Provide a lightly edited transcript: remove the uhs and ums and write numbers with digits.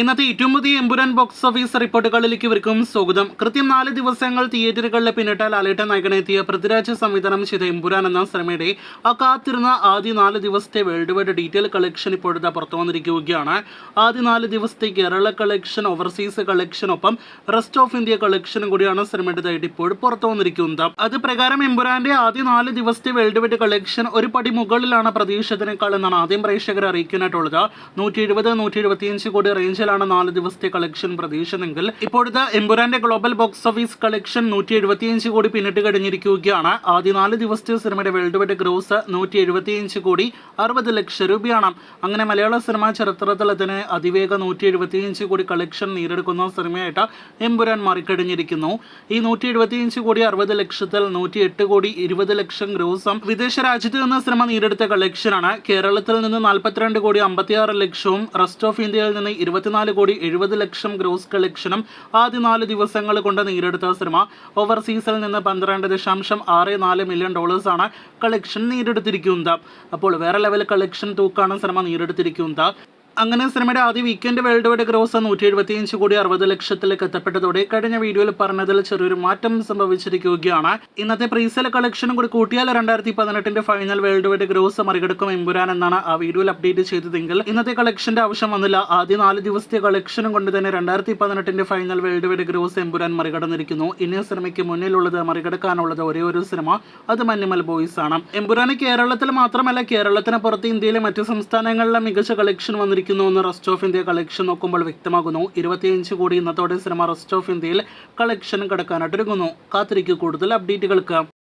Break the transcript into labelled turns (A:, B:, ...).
A: ഇന്നത്തെ ഏറ്റവും പുതിയ എമ്പുരാൻ ബോക്സ് ഓഫീസ് റിപ്പോർട്ടുകളിലേക്ക് ഇവർക്കും സ്വാഗതം. കൃത്യം 4 ദിവസങ്ങൾ തിയേറ്ററുകളിൽ പിന്നിട്ട ലാലേട്ടൻ നായകനെത്തിയ പൃഥ്വിരാജ് സംവിധാനം ചെയ്ത എമ്പുരാൻ എന്ന സിനിമയുടെ കാത്തിരുന്ന ആദ്യ 4 ദിവസത്തെ വേൾഡ് വൈഡ് ഡീറ്റെയിൽ കളക്ഷൻ ഇപ്പോഴത്തെ പുറത്തു വന്നിരിക്കുകയാണ്. ആദ്യ 4 ദിവസത്തെ കേരള കളക്ഷൻ, ഓവർസീസ് കളക്ഷൻ, ഒപ്പം റെസ്റ്റ് ഓഫ് ഇന്ത്യ കളക്ഷനും കൂടിയാണ് സിനിമയുടേതായിട്ട് ഇപ്പോൾ പുറത്തു വന്നിരിക്കുന്നത്. അത് പ്രകാരം എമ്പുരാന്റെ ആദ്യ 4 ദിവസത്തെ വേൾഡ് വൈഡ് കളക്ഷൻ ഒരു പടി മുകളിലാണ് പ്രതീക്ഷിച്ചതിനേക്കാൾ എന്നാണ് ആദ്യം പ്രേക്ഷകരെ അറിയിക്കാനായിട്ടുള്ളത്. 170-175 കോടി റേഞ്ചിൽ 4 ദിവസത്തെ കളക്ഷൻ പ്രതീക്ഷിച്ചെങ്കിൽ ഇപ്പോഴത്തെ എമ്പുരാന്റെ ഗ്ലോബൽ ബോക്സ് ഓഫീസ് കളക്ഷൻ 175 കോടി പിന്നിട്ട് കഴിഞ്ഞിരിക്കുകയാണ്. ആദ്യ 4 ദിവസത്തെ സിനിമയുടെ വേൾഡ് വൈഡ് ഗ്രോസ് 175 കോടി 60 ലക്ഷം രൂപയാണ്. അങ്ങനെ മലയാള സിനിമാ ചരിത്രത്തിൽ അതിന് അതിവേഗ 175 കോടി കളക്ഷൻ നേടിയെടുക്കുന്ന സിനിമയായിട്ട് എമ്പുരാൻ മാറിക്കഴിഞ്ഞിരിക്കുന്നു. ഈ 175 കോടി 60 ലക്ഷത്തിൽ 108 കോടി 20 ലക്ഷം ഗ്രോസും വിദേശ രാജ്യത്ത് നിന്ന് സിനിമ നേടിയെടുത്ത കളക്ഷനാണ്. കേരളത്തിൽ നിന്ന് 42 കോടി 56 ലക്ഷവും റെസ്റ്റ് ഓഫ് ഇന്ത്യയിൽ നിന്ന് 24 കോടി 70 ലക്ഷം ഗ്രോസ് കളക്ഷനും ആദ്യ 4 ദിവസങ്ങൾ കൊണ്ട് നേടിയെടുത്ത സിനിമ. ഓവർസീസിൽ നിന്ന് $12.64 മില്യൺ ആണ് കളക്ഷൻ നേടിയെടുത്തിരിക്കുന്നത്. അപ്പോൾ വേറെ ലെവൽ കളക്ഷൻ തൂക്കാണ് സിനിമ നേടിയെടുത്തിരിക്കുന്നത്. അങ്ങനെ സിനിമയുടെ ആദ്യ വീക്കെൻഡ് വേൾഡ് വൈഡ് ഗ്രോസ് 175 കോടി 60 ലക്ഷത്തിലേക്ക് എത്തപ്പെട്ടതോടെ കഴിഞ്ഞ വീഡിയോയിൽ പറഞ്ഞതിൽ ചെറിയൊരു മാറ്റം സംഭവിച്ചിരിക്കുകയാണ്. ഇന്നത്തെ പ്രീസെൽ കളക്ഷനും കൂടി കൂട്ടിയാൽ 2018 ഫൈനൽ വേൾഡ് വൈഡ് ഗ്രോസ് മറികടക്കും എമ്പുരാൻ എന്നാണ് ആ വീഡിയോയിൽ അപ്ഡേറ്റ് ചെയ്തതെങ്കിൽ ഇന്നത്തെ കളക്ഷന്റെ ആവശ്യം വന്നില്ല. ആദ്യ 4 ദിവസത്തെ കളക്ഷനും കൊണ്ട് തന്നെ 2018 final world wide gross Empuraan മറികടന്നിരിക്കുന്നു. ഇനി സിനിമയ്ക്ക് മുന്നിലുള്ളത് മറികടക്കാനുള്ളത് ഒരേ ഒരു സിനിമ, അത് മഞ്ഞുമൽ ബോയ്സ് ആണ്. എമ്പുരാന് കേരളത്തിൽ മാത്രമല്ല, കേരളത്തിന് പുറത്ത് ഇന്ത്യയിലെ മറ്റു സംസ്ഥാനങ്ങളിലെ മികച്ച കളക്ഷൻ വന്നിരിക്കുന്നു എന്ന് റെസ്റ്റ് ഓഫ് ഇന്ത്യ കളക്ഷൻ നോക്കുമ്പോൾ വ്യക്തമാകുന്നു. 25 കോടി ഇന്നത്തോടെ സിനിമ റെസ്റ്റ് ഓഫ് ഇന്ത്യയിൽ കളക്ഷൻ കടക്കാനായിട്ടൊരുങ്ങുന്നു. കാത്തിരിക്കും കൂടുതൽ അപ്ഡേറ്റുകൾക്ക്.